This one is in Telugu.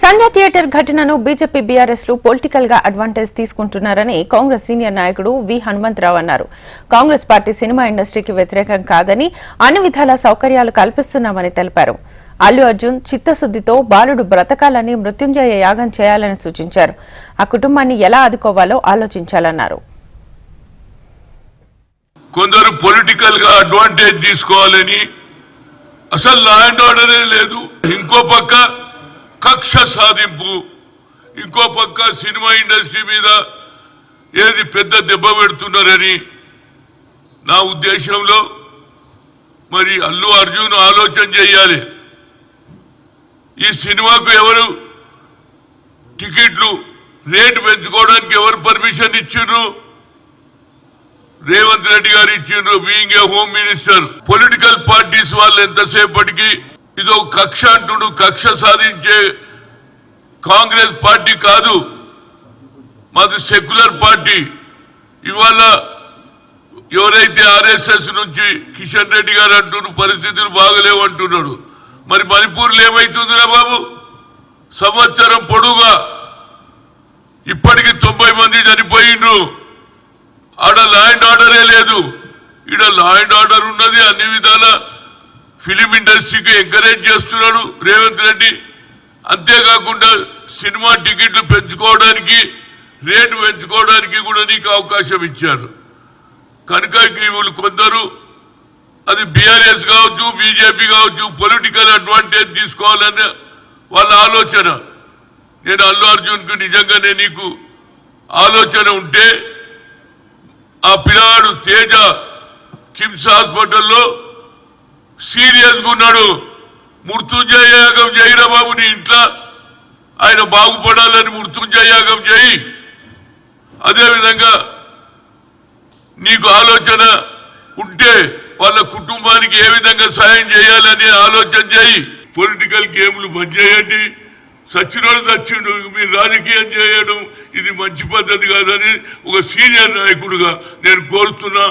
సంజయ్ థియేటర్ ఘటనను బీజేపీ బీఆర్ఎస్ లు పొలిటికల్ గా అడ్వాంటేజ్ తీసుకుంటున్నారని కాంగ్రెస్ సీనియర్ నాయకుడు వి హనుమంతరావు అన్నారు. కాంగ్రెస్ పార్టీ సినిమా ఇండస్ట్రీకి వ్యతిరేకం కాదని అన్ని విధాల సౌకర్యాలు కల్పిస్తున్నామని తెలిపారు. అల్లు అర్జున్ చిత్తశుద్దితో బాలుడు బ్రతకాలని మృత్యుంజయ యాగం చేయాలని సూచించారు. ఆ కుటుంబాన్ని ఎలా ఆదుకోవాలో ఆలోచించాలన్నారు. కొందరు పొలిటికల్ గా అడ్వాంటేజ్ తీసుకోవాలని అసలు లా అండ్ ఆర్డరే లేదు, ఇంకో పక్క కక్ష సాధింపు, ఇంకో పక్క సినిమా ఇండస్ట్రీ మీద ఏది పెద్ద దెబ్బ పెడుతున్నారని నా ఉద్దేశంలో మరి అల్లు అర్జున్ ఆలోచన చేయాలి. ఈ సినిమాకు ఎవరు టికెట్లు రేటు పెంచుకోవడానికి ఎవరు పర్మిషన్ ఇచ్చిండ్రు? రేవంత్ రెడ్డి గారు ఇచ్చిండ్రు. Being a home minister, political parties వాళ్ళు ఎంతసేపటికి ఇదో కక్ష అంటుడు, కక్ష సాధించే కాంగ్రెస్ పార్టీ కాదు, మాది సెక్యులర్ పార్టీ. ఇవాళ ఎవరైతే ఆర్ఎస్ఎస్ నుంచి కిషన్ రెడ్డి గారు అంటున్నారు పరిస్థితులు బాగలేవు అంటున్నాడు. మరి మణిపూర్లో ఏమైతుందిరా బాబు? సంవత్సరం పొడుగా ఇప్పటికి 90 మంది చనిపోయిండ్రు. ఆడ లా అండ్ ఆర్డరే లేదు, ఈడ లా అండ్ ఆర్డర్ ఉన్నది. అన్ని విధాల ఫిలిం ఇండస్ట్రీకి ఎంకరేజ్ చేస్తున్నాడు రేవంత్ రెడ్డి. అంతేకాకుండా సినిమా టికెట్లు పెంచుకోవడానికి, రేటు పెంచుకోవడానికి కూడా నీకు అవకాశం ఇచ్చారు. కనుక వీళ్ళు కొందరు, అది బీఆర్ఎస్ కావచ్చు, బీజేపీ కావచ్చు, పొలిటికల్ అడ్వాంటేజ్ తీసుకోవాలనే వాళ్ళ ఆలోచన. నేను అల్లు అర్జున్కు నిజంగానే నీకు ఆలోచన ఉంటే ఆ పిల్లాడు తేజ కిమ్స్ హాస్పిటల్లో సీరియస్గా ఉన్నాడు. మృత్యుంజయ యాగం చేయరా బాబు, నీ ఇంట్లో ఆయన బాగుపడాలని మృత్యుంజయ యాగం చేయి. అదేవిధంగా నీకు ఆలోచన ఉంటే వాళ్ళ కుటుంబానికి ఏ విధంగా సాయం చేయాలని ఆలోచన చేయి. పొలిటికల్ గేమ్లు బంద్ చేయండి. సచ్చినోడు సచ్చిండు, మీరు రాజకీయం చేయడం ఇది మంచి పద్ధతి కాదని ఒక సీనియర్ నాయకుడిగా నేను కోరుతున్నా.